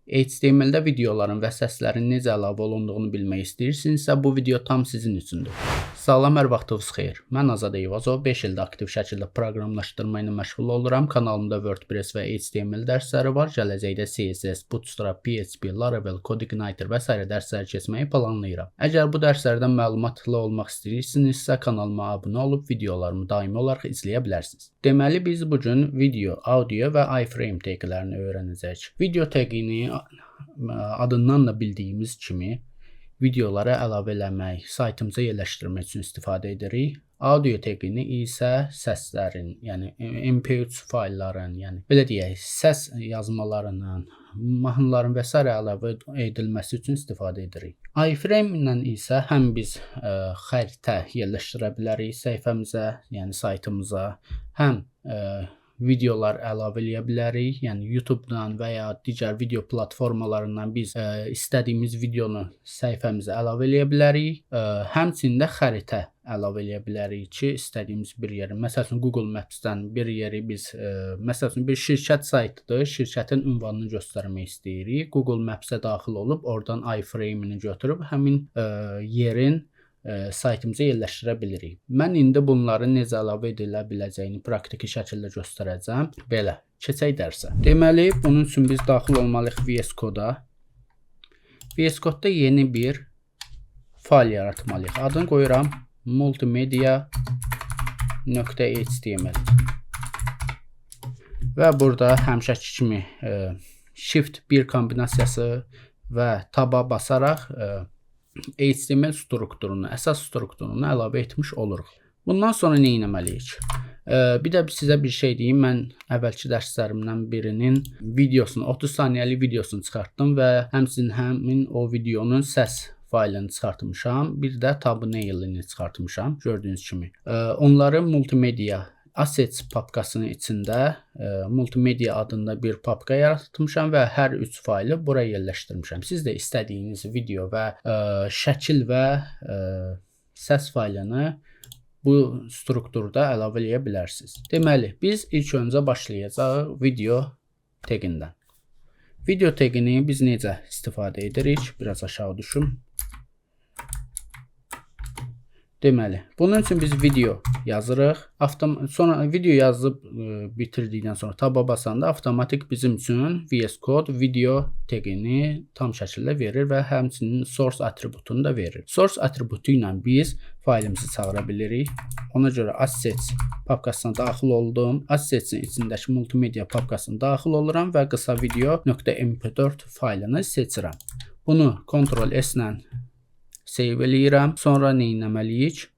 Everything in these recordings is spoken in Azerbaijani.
HTML-də videoların və səslərin necə əlavə olunduğunu bilmək istəyirsinizsə, bu video tam sizin üçündür. Salam, hər vaxtınız xeyir. Mən Azad Eyvazov, 5 ildə aktiv şəkildə proqramlaşdırma ilə məşğul oluram. Kanalımda WordPress və HTML dərsləri var. Gələcəkdə CSS, Bootstrap, PHP, Laravel, CodeIgniter və s. dərsləri keçməyi planlayıram. Əgər bu dərslərdən məlumatlı olmaq istəyirsinizsə, kanalıma abunə olub videolarımı daimi olaraq izləyə bilərsiniz. Deməli, biz bugün video, audio və iframe taglərini öyrənəcəyik. Video tagini adından da bildiyimiz kimi videolara əlavə eləmək, saytımıza yerləşdirmək üçün istifadə edirik. Audio tagini isə səslərin, yəni MP3 faylların, yəni belə deyək, səs yazmalarının, mahnıların və s. əlavə edilməsi üçün istifadə edirik. Iframe ilə isə həm biz xəritə yerləşdirə bilərik səhifəmizə, yəni saytımıza, həm videolar əlavə eləyə bilərik. Yəni YouTube-dan və ya digər video platformalarından biz istədiyimiz videonu səhifəmizə əlavə eləyə bilərik. Həmçinin də xəritə əlavə eləyə bilərik ki, istədiyimiz bir yeri, məsəl üçün Google Maps-dən bir yeri biz, məsəl üçün bir şirkət saytıdır, şirkətin ünvanını göstərmək istəyirik. Google Maps-ə daxil olub, oradan iframe-ini götürüb həmin yerin saytımıza yerləşdirə bilirik. Mən indi bunların necə əlavə edilə biləcəyini praktiki şəkildə göstərəcəm. Belə, keçək dərsə. Deməli, bunun üçün biz daxil olmalıyıq VS Code-a. VS Code-da yeni bir fayl yaratmalıyıq. Adını qoyuram multimedia.html və burada həmişəki kimi Shift 1 kombinasiyası və taba basaraq HTML strukturunu, əsas strukturunu əlavə etmiş oluruq. Bundan sonra nə etməliyik? Bir də sizə bir şey deyim. Mən əvvəlki dərslərimdən birinin videosunu, 30 saniyəlik videosunu çıxartdım və həmçinin həmin o videonun səs faylını çıxartmışam. Bir də thumbnail-ini çıxartmışam, gördüyünüz kimi. Onları multimedia assets papkasının içində multimedia adında bir papka yaratmışam və hər 3 faylı buraya yerləşdirmişəm. Siz də istədiyiniz video və şəkil və səs faylını bu strukturda əlavə eləyə bilərsiniz. Deməli, biz ilk öncə başlayacağıq video tagindən. Video tagini biz necə istifadə edirik? Biraz aşağı düşüm. Deməli, bunun üçün biz video yazırıq. Sonra video yazıb bitirdikdən sonra taba basanda avtomatik bizim üçün VS Code video tagini tam şəkildə verir və həmçinin source atributunu da verir. Source atributu ilə biz faylımızı çağıra bilirik. Ona görə assets papkasına daxil oldum. Assetsin içindəki multimedia papkasına daxil oluram və qısa video.mp4 faylını seçirəm. Bunu Ctrl+S ilə save eləyirəm. Sonra nə etməliyik?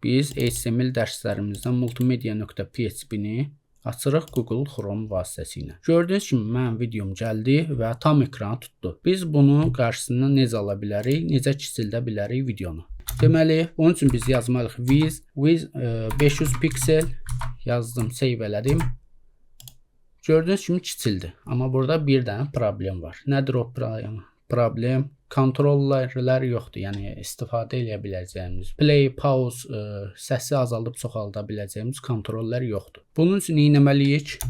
Biz HTML dərslərimizdən multimedia.php-ni açırıq Google Chrome vasitəsilə. Gördüyünüz kimi mənim videom gəldi və tam ekranı tutdu. Biz bunu qarşısından necə ala bilərik, necə kiçildə bilərik videonu. Deməli, onun üçün biz yazmalıyıq with 500 piksel yazdım, save elədim. Gördüyünüz kimi kiçildi. Amma burada bir dənə problem var. Nədir o problem? Kontrollər yoxdur, yəni istifadə edə biləcəyimiz, play, pause, səsi azaldıb çoxalda biləcəyimiz kontrollər yoxdur. Bunun üçün nə etməliyik?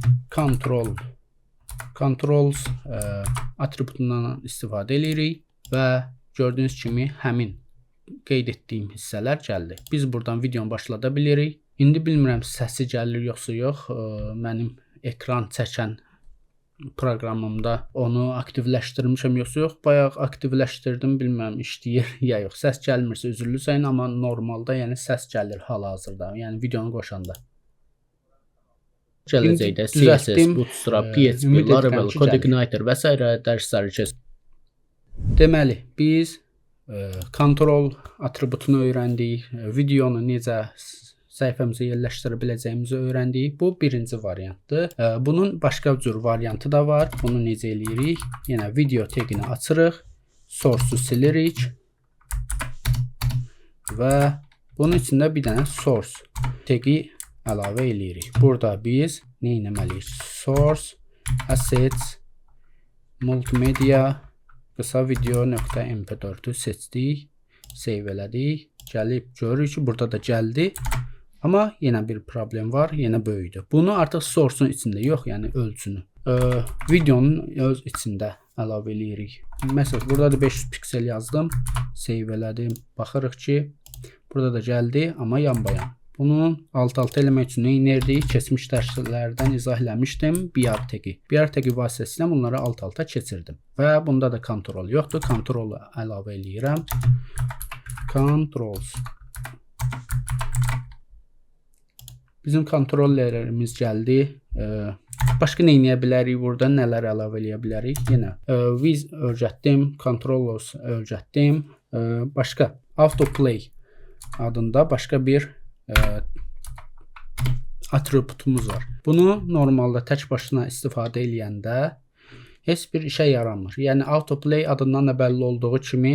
Controls atributundan istifadə edirik və gördüyünüz kimi həmin qeyd etdiyim hissələr gəldi. Biz buradan videonu başlada bilirik. İndi bilmirəm səsi gəlir yoxsa yox. Mənim ekran çəkən proqramımda onu aktivləşdirmişəm yoxsa yox. Bayaq aktivləşdirdim, bilmirəm işləyir ya yox. Səs gəlmirsə üzrlü sayın, amma normalda yəni səs gəlir hal-hazırda. Yəni videonu qoşanda. Gələcəkdə CSS, Bootstrap, PHP, Laravel, CodeIgniter və s. dərsləri keçəcək. Deməli, biz kontrol atributunu öyrəndik, videonu necə səhifəmizə yerləşdirə biləcəyimizi öyrəndik. Bu birinci variantdır. Bunun başqa cür variantı da var. Bunu necə eləyirik? Yenə video tagini açırıq. Source-u silirik. Və bunun içində bir dənə source tagi əlavə eləyirik. Burada biz nə etməliyik? Source assets multimedia qısa video.mp4-ü seçdik. Save elədik. Gəlib görürük ki, burada da gəldi. Amma yenə bir problem var, yenə böyükdür. Bunu artıq source-un içində yox, yəni ölçünü. videonun öz içində əlavə edirik. Məsələn, burada da 500 piksel yazdım, save elədim. Baxırıq ki, burada da gəldi, amma yanbayan. Bunu alt-alta eləmək üçün nə edirdik? Keçmiş dərslərdən izah eləmişdim. BR tagi. BR tagi vasitəsilə bunları alt-alta keçirdim. Və bunda da kontrol yoxdur. Kontrolu əlavə eləyirəm. Controls. Bizim kontrollerimiz gəldi. Başqa nə edə bilərik burada? Nələr əlavə eləyə bilərik? Yenə Wiz öyrətdim. Controls öyrətdim. Başqa autoplay adında başqa bir atributumuz var. Bunu normalda tək başına istifadə eləyəndə heç bir işə yaramır. Yəni autoplay adından da bəlli olduğu kimi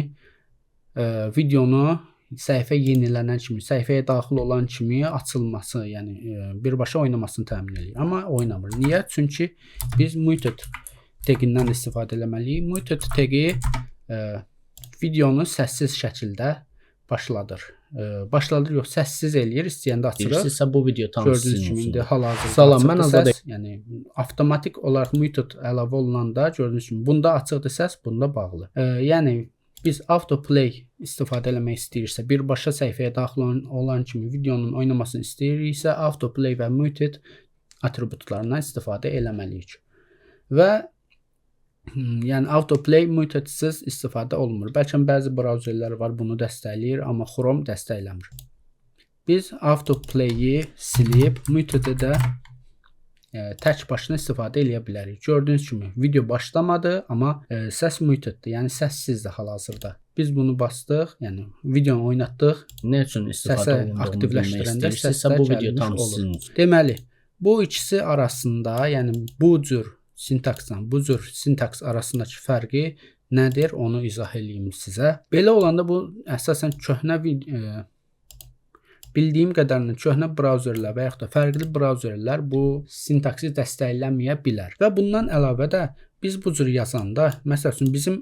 videonu səhifə yenilənən kimi, səhifəyə daxil olan kimi açılması, yəni birbaşa oynamasını təmin edir. Amma oynamır. Niyə? Çünki biz muted tagindən istifadə etməliyik. Muted tagi videonu səssiz şəkildə başladır. Yox, səssiz eləyir, istəyəndə açırıq. İstəyirsə bu video tam gördüyünüz kimi indi hal-hazırda Salam, mən Azad. Yəni avtomatik olaraq muted əlavə olunanda gördüyünüz kimi bunda açıqdır səs, bunda bağlı. Yəni biz autoplay istifadə etmək istəyirsə, birbaşa səhifəyə daxil olan kimi videonun oynamasını istəyiriksə, autoplay və muted atributlarından istifadə etməliyik. Və yəni autoplay mutedsiz istifadə olunmur. Bəlkə bəzi brauzerlər var bunu dəstəkləyir, amma Chrome dəstəkləmir. Biz autoplay-i silib muted'i də tək başına istifadə eləyə bilərik. Gördüyünüz kimi video başlamadı, amma səs muteddir, yəni səssizdir hal-hazırda. Biz bunu bastıq, yəni videonu oynatdıq. Nə üçün istifadə olunduğunu bilmək istəyirsinizsə bu video tam sizin üçün. Deməli, bu ikisi arasında, yəni bu cür sintaks arasındakı fərqi nədir, onu izah edeyim sizə. Belə olanda bu əsasən köhnə bildiyim qədərilə köhnə brauzerlər və yaxud da fərqli brauzerlər bu sintaksi dəstəkləməyə bilər. Və bundan əlavə də biz bu cür yazanda, məsəl üçün bizim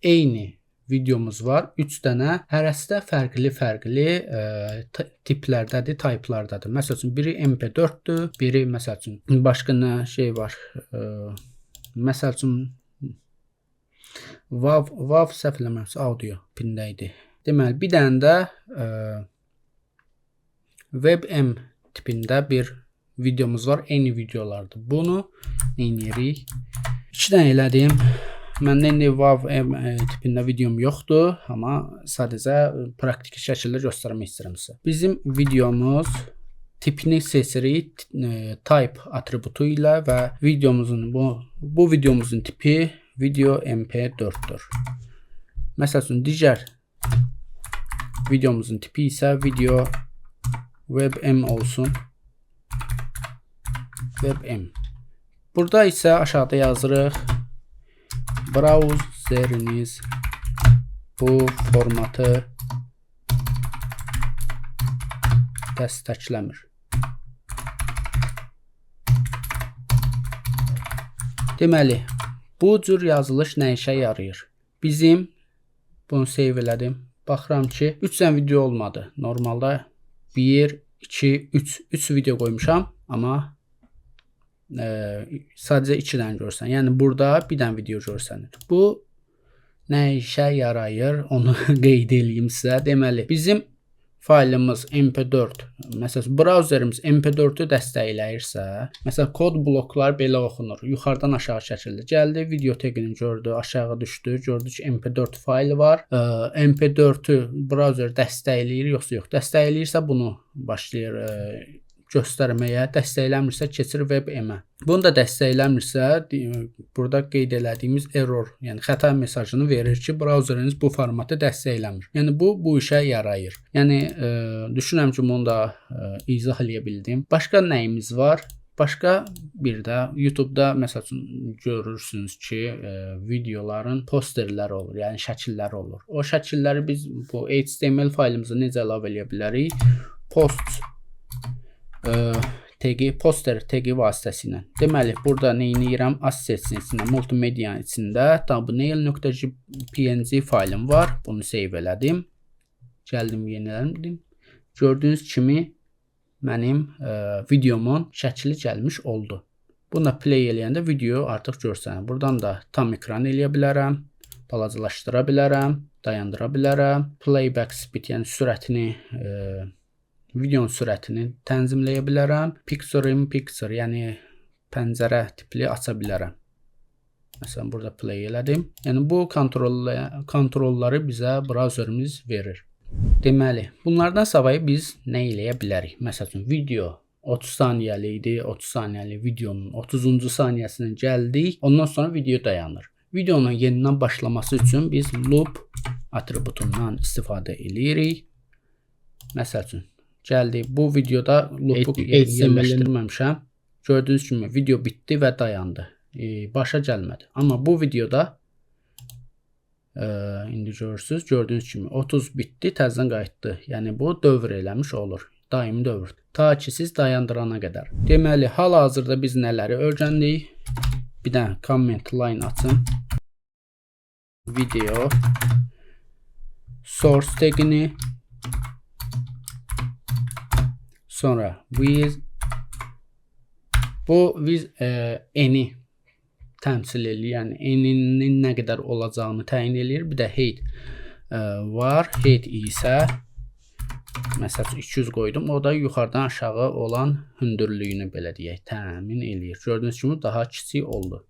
eyni videomuz var. 3 dənə hərəsi də fərqli tiplərdədir, tayplardadır. Məsəl üçün biri MP4-dür, biri məsəl üçün başqa nə şey var. Məsəl üçün WAV səhv eləmirəmsə audio pində idi. Deməli, bir dənə də WebM tipində bir videomuz var. Eyni videolardır. Bunu nə edirik? 2 dənə elədim. Məndə indi WAV tipində videom yoxdur, amma sadəcə praktik şəkildə göstərmək istəyirəm sizə. Bizim videomuz tipini seçirik type atributu ilə və videomuzun bu videomuzun tipi video MP4-dür. Məsəl üçün digər videomuzun tipi isə video WebM olsun. WebM. Burada isə aşağıda yazırıq. Brauzeriniz bu formatı dəstəkləmir. Deməli, bu cür yazılış nə işə yarayır? Bizim bunu save elədim. Baxıram ki, 3 dənə video olmadı. Normalda 1, 2, 3 video qoymuşam, amma sadəcə 2 dənə görsən. Yəni burada bir dənə video görsənir. Bu nə işə yarayır, onu qeyd edeyim sizə. Deməli, bizim faylımız MP4, məsələn, brauzerimiz MP4-ü dəstəkləyirsə, məsələn, kod bloklar belə oxunur. Yuxarıdan aşağı şəkildə gəldi, video tagini gördü, aşağı düşdü, gördü ki, MP4 faylı var. MP4-ü brauzer dəstəkləyir, yoxsa yox. Dəstəkləyirsə bunu başlayır göstərməyə, dəstəkləmirsə keçir WebM-ə. Bunu da dəstəkləmirsə, burada qeyd elədiyimiz error, yəni xəta mesajını verir ki, brauzeriniz bu formatı dəstəkləmir. Yəni bu işə yarayır. Yəni düşünürəm ki, bunu da izah eləyə bildim. Başqa nəyimiz var? Başqa bir də YouTube-da məsəl üçün görürsünüz ki, videoların posterləri olur, yəni şəkilləri olur. O şəkilləri biz bu HTML faylımıza necə əlavə eləyə bilərik? Poster tagi vasitəsilə. Deməli, burada nə edirəm? Assets içində, multimedia içində thumbnail.png faylım var. Bunu save elədim. Gəldim, yenilədim. Gördüyünüz kimi mənim videomun şəkli gəlmiş oldu. Buna play eləyəndə video artıq görsənir. Buradan da tam ekran eləyə bilərəm, balacalaşdıra bilərəm, dayandıra bilərəm. Playback speed, yəni sürətini, videonun sürətini tənzimləyə bilərəm. Picture in picture, yəni pəncərə tipli aça bilərəm. Məsələn, burada play elədim. Yəni bu kontrolları bizə brauzerimiz verir. Deməli, bunlardan savayı biz nə eləyə bilərik? Məsələn, video 30 saniyəlik idi. 30 saniyəlik videonun 30-cu saniyəsinə gəldik. Ondan sonra video dayanır. Videonun yenidən başlaması üçün biz loop atributundan istifadə eləyirik. Məsələn, gəldik. Bu videoda loopu yerləşdirməmişəm. Gördüyünüz kimi video bitdi və dayandı. Başa gəlmədi. Amma bu videoda indi görürsünüz, gördüyünüz kimi 30 bitdi, təzədən qayıtdı. Yəni bu dövr eləmiş olur. Daimi dövrdür. Ta ki siz dayandırana qədər. Deməli, hal-hazırda biz nələri öyrəndik? Bir dənə comment line açın. Video source tagini, sonra with, bu with any təmsil eləyir, yəni eninin nə qədər olacağını təyin eləyir. Bir də height var. Height isə məsələn 200 qoydum. O da yuxarıdan aşağı olan hündürlüyünü belə deyək, təmin eləyir. Gördüyünüz kimi daha kiçik oldu.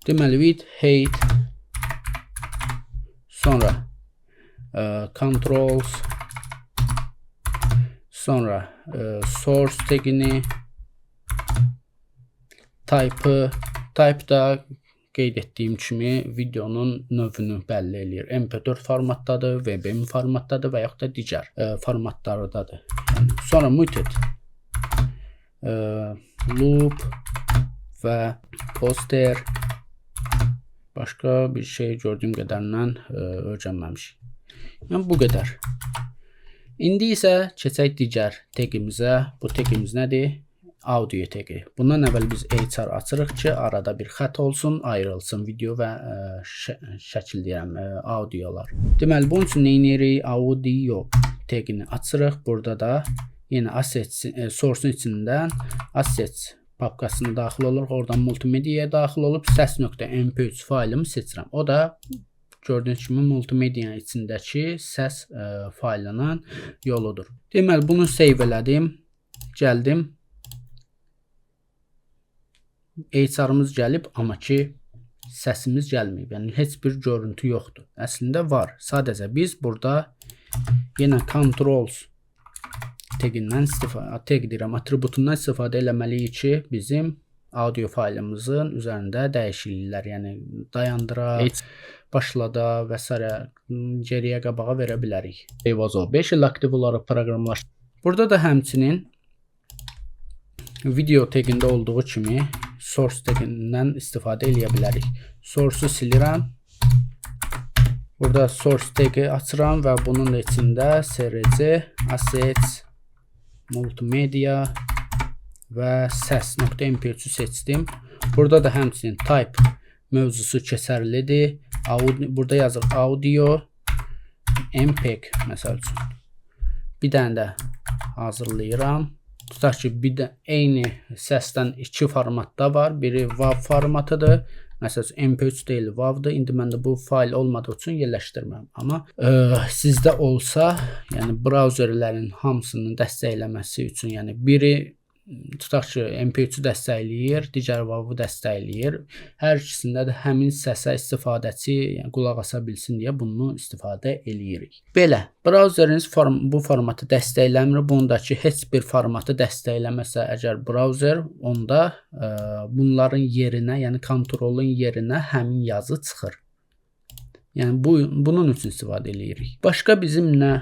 Deməli with height, sonra controls, sonra source tagini, type da qeyd etdiyim kimi videonun növünü bəlli eləyir. MP4 formatdadır, WebM formatdadır və yaxud da digər formatlardadır. Yəni, sonra muted, loop və poster. Başqa bir şey gördüyüm qədərindən öyrənməmişik. Yəni bu qədər. İndi isə keçək digər tagimizə. Bu tagimiz nədir? Audio tagi. Bundan əvvəl biz HR açırıq ki, arada bir xətt olsun, ayrılsın video və şəkil deyirəm, audiolar. Deməli, bunun üçün nə edirik? Audio tagini açırıq. Burada da yenə assets, source-un içindən assets papkasına daxil oluruq. Oradan multimediaya daxil olub səs.mp3 faylımı seçirəm. O da gördüyünüz kimi multimediyanın içindəki səs faylının yoludur. Deməli, bunu save elədim. Gəldim. HR-ımız gəlib, amma ki səsimiz gəlməyib. Yəni heç bir görüntü yoxdur. Əslində var. Sadəcə biz burada yenə controls tagindən atributundan istifadə eləməliyik ki, bizim audio faylımızın üzərində dəyişikliklər, yəni dayandıra, başlada və s. geriyə qabağa verə bilərik. Eyvazo 5 il aktiv olaraq proqramlaşdırılır. Burada da həmçinin video tagində olduğu kimi source tagindən istifadə eləyə bilərik. Source-u silirəm. Burada source tagi açıram və bunun içində SRC, assets, multimedia və səs.mp3-ü seçdim. Burada da həmçinin type mövzusu keçərlidir. Burada yazır audio, MPEG məsəl üçün. Bir dənə də hazırlayıram. Tutaq ki, bir də eyni səsdən iki formatda var. Biri WAV formatıdır. Məsələn, MP3 deyil, WAV-dır. İndi məndə bu fayl olmadığı üçün yerləşdirməm. Amma sizdə olsa, yəni brauzerlərin hamısının dəstəkləməsi üçün, yəni biri tutaq ki, MP3-ü dəstəkləyir, digər WAV-ı dəstəkləyir. Hər ikisində də həmin səsə istifadəçi qulaq asa bilsin deyə bunu istifadə eləyirik. Belə, brauzeriniz bu formatı dəstəkləmir. Bundakı heç bir formatı dəstəkləməsə əgər brauzer, onda bunların yerinə, yəni kontrolun yerinə həmin yazı çıxır. Yəni bunun üçün istifadə eləyirik. Başqa bizim nə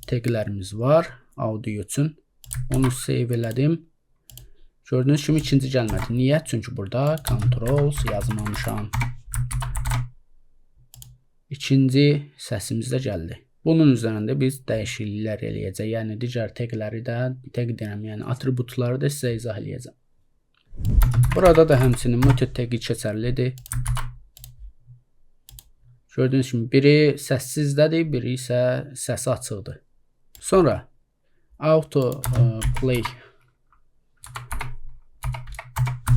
taglərimiz var audio üçün. Onu save elədim. Gördüyünüz kimi ikinci gəlmədi. Niyə? Çünki burada controls yazmamışam. İkinci səsimiz də gəldi. Bunun üzərində biz dəyişikliklər eləyəcək. Yəni digər tagləri də, yəni atributları da sizə izah eləyəcəm. Burada da həmçinin muted tagi keçərlidir. Gördüyünüz kimi biri səssizdədir, biri isə səsi açıqdır. Sonra auto play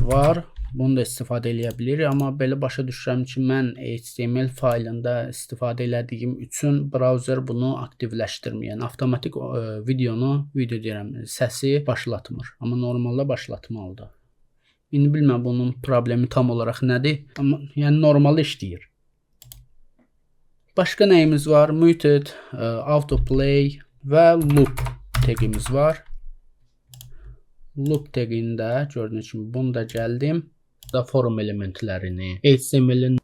var. Bunu da istifadə edə bilirik, amma belə başa düşürəm ki, mən HTML faylında istifadə elədiyim üçün browser bunu aktivləşdirmir. Yəni avtomatik səsi başlatmır, amma normalda başlatmalıdır. İndi bilmirəm bunun problemi tam olaraq nədir, amma yəni normal işləyir. Başqa nəyimiz var? Muted, autoplay və loop tagimiz var. Loop tagində gördüyünüz kimi bunu da gəldim. Da forum elementlərini, HTML-in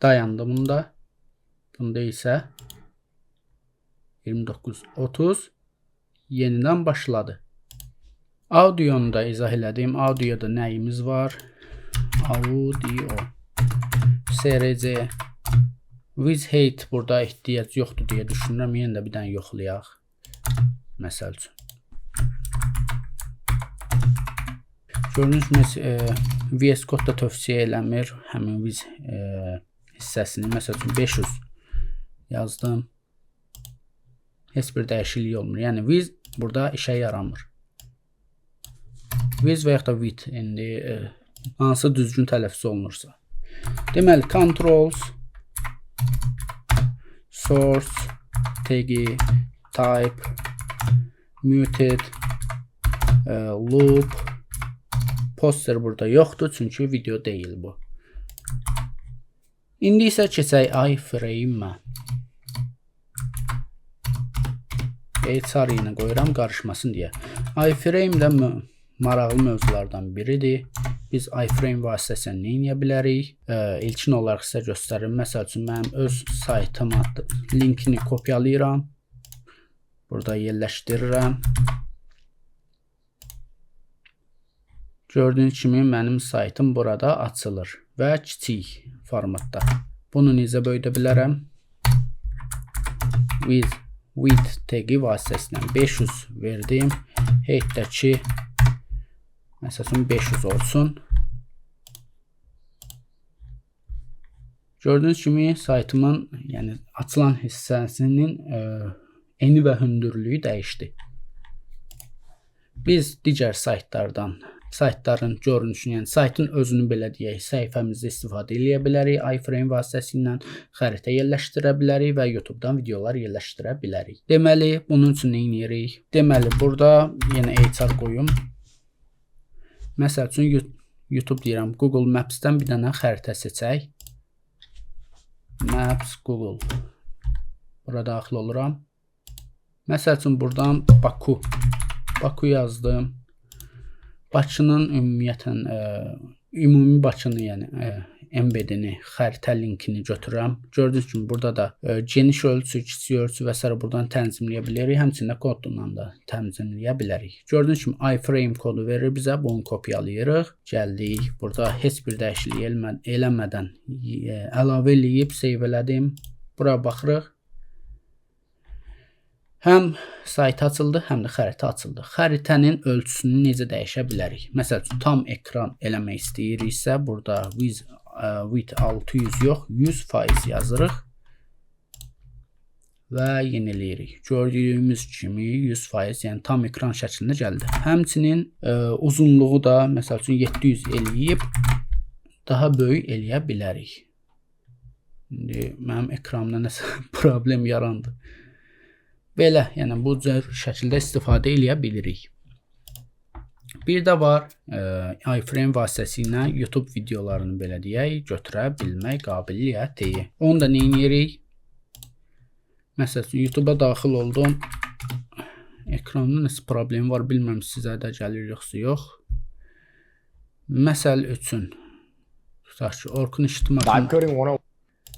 dayandım bunda. Bunda isə 29:30 yenidən başladı. Audionu da izah elədim. Audioda nəyimiz var? Audio SRC with height burada ehtiyac yoxdur deyə düşünürəm. Yenə də bir dənə yoxlayaq. Məsəl üçün. Gördüyünüz kimi VS Code da tövsiyə eləmir həmin viz hissəsini. Məsəl üçün 500 yazdım. Heç bir dəyişiklik olmur. Yəni viz burada işə yaramır. Viz və yaxud da width indi hansı düzgün tələffüz olunursa. Deməli controls, source, tagi, type, muted, loop, poster burada yoxdur, çünki video deyil bu. İndi isə keçək iframe-ə. Sarı ilə qoyuram, qarışmasın deyə. Iframe də maraqlı mövzulardan biridir. Biz iframe vasitəsilə nə edə bilərik? İlkin olaraq sizə göstərim. Məsəl üçün, mənim öz saytıma linkini kopyalayıram. Burada yerləşdirirəm. Gördüyünüz kimi mənim saytım burada açılır və kiçik formatda. Bunu necə böyüdə bilərəm? Width tagi vasitəsilə 500 verdim. Height'dəki məsələn 500 olsun. Gördüyünüz kimi saytımın, yəni açılan hissəsinin eni və hündürlüyü dəyişdi. Biz digər saytların görünüşünü, yəni saytın özünü belə deyək, səhifəmizdə istifadə edə bilərik. Iframe vasitəsilə xəritə yerləşdirə bilərik və YouTube-dan videolar yerləşdirə bilərik. Deməli, bunun üçün nə edirik? Deməli, burada yenə HR qoyum. Məsəl üçün, YouTube deyirəm, Google Maps-dən bir dənə xəritə seçək. Maps, Google. Bura daxil oluram. Məsəl üçün, buradan Baku yazdım. Bakının ümumiyyətən, ümumi Bakını, yəni embedini, xəritə linkini götürürəm. Gördüyünüz kimi burada da geniş ölçü, kiçik ölçü və s. buradan tənzimləyə bilərik. Həmçində kodla da tənzimləyə bilərik. Gördüyünüz kimi iframe kodu verir bizə. Bunu kopyalayırıq. Gəldik. Burada heç bir dəyişiklik eləmədən əlavə eləyib, save elədim. Bura baxırıq. Həm sayt açıldı, həm də xəritə açıldı. Xəritənin ölçüsünü necə dəyişə bilərik? Məsəl üçün, tam ekran eləmək istəyiriksə, burada width 600 yox, 100% yazırıq və yeniləyirik. Gördüyümüz kimi 100%, yəni tam ekran şəklində gəldi. Həmçinin uzunluğu da, məsəl üçün, 700 eləyib daha böyük eləyə bilərik. İndi mənim ekranımda nəsə problem yarandı. Belə, yəni bu cür şəkildə istifadə edə bilirik. Bir də var, iframe vasitəsilə YouTube videolarını belə deyək, götürə bilmək qabiliyyəti. Onu da nə edirik? Məsəl üçün, YouTube-a daxil oldum. Ekranda nəsə problem var, bilmirəm sizə də gəlir yoxsa yox. Məsəl üçün, tutaq ki, Orkun İctimai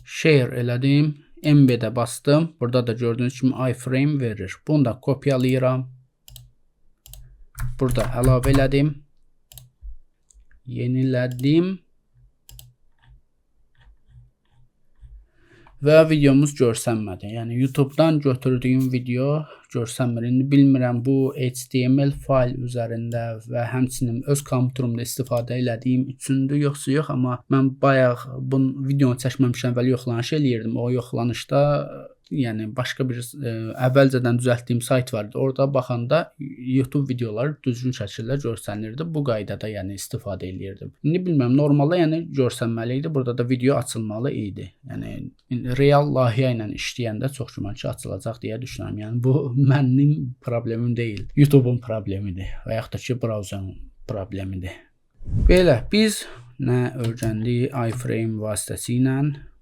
share elədim. Embed'e bastım. Burada da gördüğünüz kimi iframe verir. Bunu da kopyalayıram. Burada əlavə elədim. Yenilədim. Və videomuz görsənmədi. Yəni YouTube-dan götürdüyüm video görsənmir. İndi bilmirəm bu HTML fayl üzərində və həmçinin öz kompüterimdə istifadə elədiyim üçündür yoxsa yox, amma mən bayaq bu videonu çəkməmişdən əvvəl yoxlanış eləyirdim. O yoxlanışda yəni başqa bir əvvəlcədən düzəltdiyim sayt var idi. Orada baxanda YouTube videoları düzgün şəkildə görsənirdi. Bu qaydada yəni istifadə eləyirdim. İndi bilmirəm, normalda yəni görsənməli idi. Burada da video açılmalı idi. Yəni real layihə ilə işləyəndə çox güman ki, açılacaq deyə düşünürəm. Yəni bu mənim problemim deyil, YouTube'un problemidir və yaxud da ki, browserın problemidir. Belə biz nə öyrəndik iframe vasitəsilə?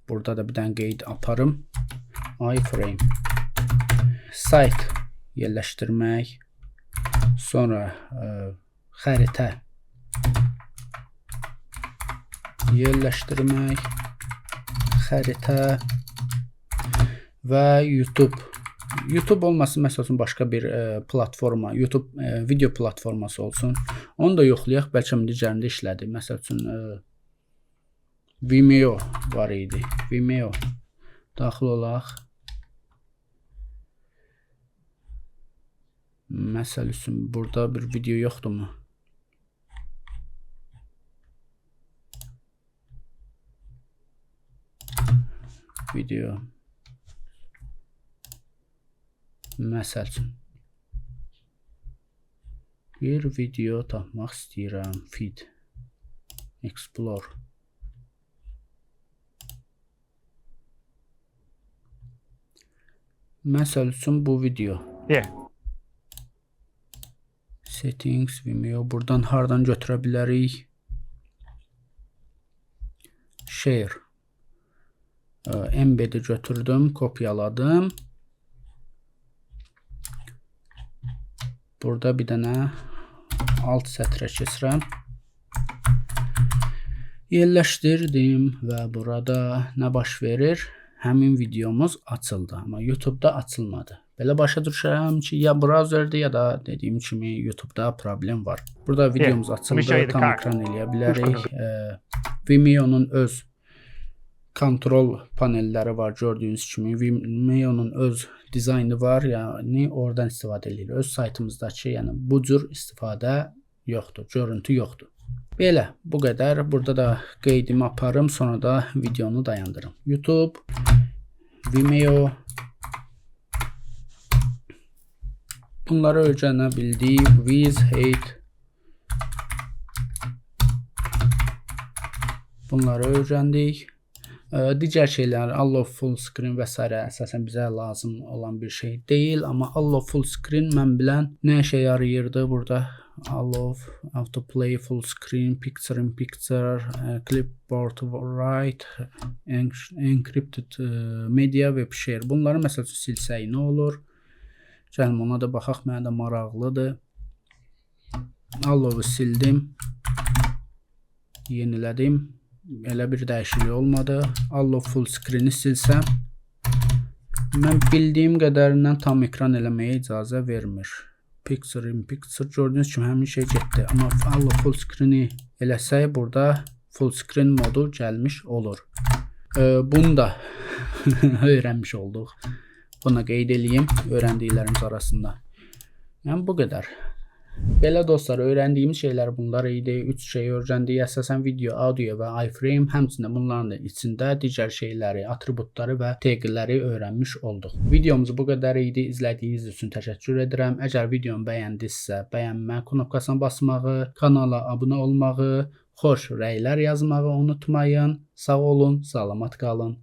Burada da bir dənə qeyd aparım. iframe sayt yerləşdirmək, sonra xəritə yerləşdirmək, xəritə və YouTube olmasın, məsəl üçün başqa bir platforma, YouTube video platforması olsun. Onu da yoxlayaq, bəlkə digərində işlədi. Məsəl üçün Vimeo var idi. Vimeo daxil olaq. Məsəl üçün burada bir video yoxdurmu? Video. Məsəl üçün bir video tapmaq istəyirəm. Feed. Explore. Məsəl üçün bu video. Settings, Vimeo. Buradan hardan götürə bilərik? Share. Embed'i götürdüm, kopyaladım. Burada bir dənə alt sətrə keçirəm. Yerləşdirdim və burada nə baş verir? Həmin videomuz açıldı, amma YouTube'da açılmadı. Belə başa düşürəm ki, ya browserdir, ya da dediyim kimi YouTube'da problem var. Burada videomuz açıldı, tam ekran eləyə bilərik. Vimeo'nun öz kontrol panelləri var, gördüyünüz kimi. Vimeo'nun öz dizaynı var, yəni oradan istifadə edilir. Öz saytımızdakı, yəni bu cür istifadə yoxdur, görüntü yoxdur. Belə, bu qədər. Burada da qeydimi aparım, sonra da videonu dayandırım. YouTube, Vimeo. Bunları öyrənə bildik. With, hate. Bunları öyrəndik. Digər şeylər, allow full screen və s. əsasən bizə lazım olan bir şey deyil, amma allow full screen mən bilən nə işə yarayırdı burada? Allow autoplay full screen, picture in picture, clipboard write, encrypted media web share. Bunları məsəl üçün silsək nə olur? Gəlin ona da baxaq, mənə də maraqlıdır. Allow'u sildim, yenilədim. Elə bir dəyişiklik olmadı. Allow full screen'i silsəm, mən bildiyim qədərindən tam ekran eləməyə icazə vermir. Picture in picture, gördüyünüz kimi həmin şey getdi. Amma allow full screen'i eləsək, burada full screen modu gəlmiş olur. Bunu da öyrənmiş olduq. Buna qeyd eləyim öyrəndiklərimiz arasında. Yəni bu qədər. Belə dostlar, öyrəndiyimiz şeylər bunlar idi. 3 şey öyrəndik. Əsasən video, audio və iframe, həmçinin bunların da içində digər şeyləri, atributları və tagləri öyrənmiş olduq. Videomuz bu qədər idi. İzlədiyiniz üçün təşəkkür edirəm. Əgər videomu bəyəndinizsə, bəyənmə knopkasına basmağı, kanala abunə olmağı, xoş rəylər yazmağı unutmayın. Sağ olun, salamat qalın.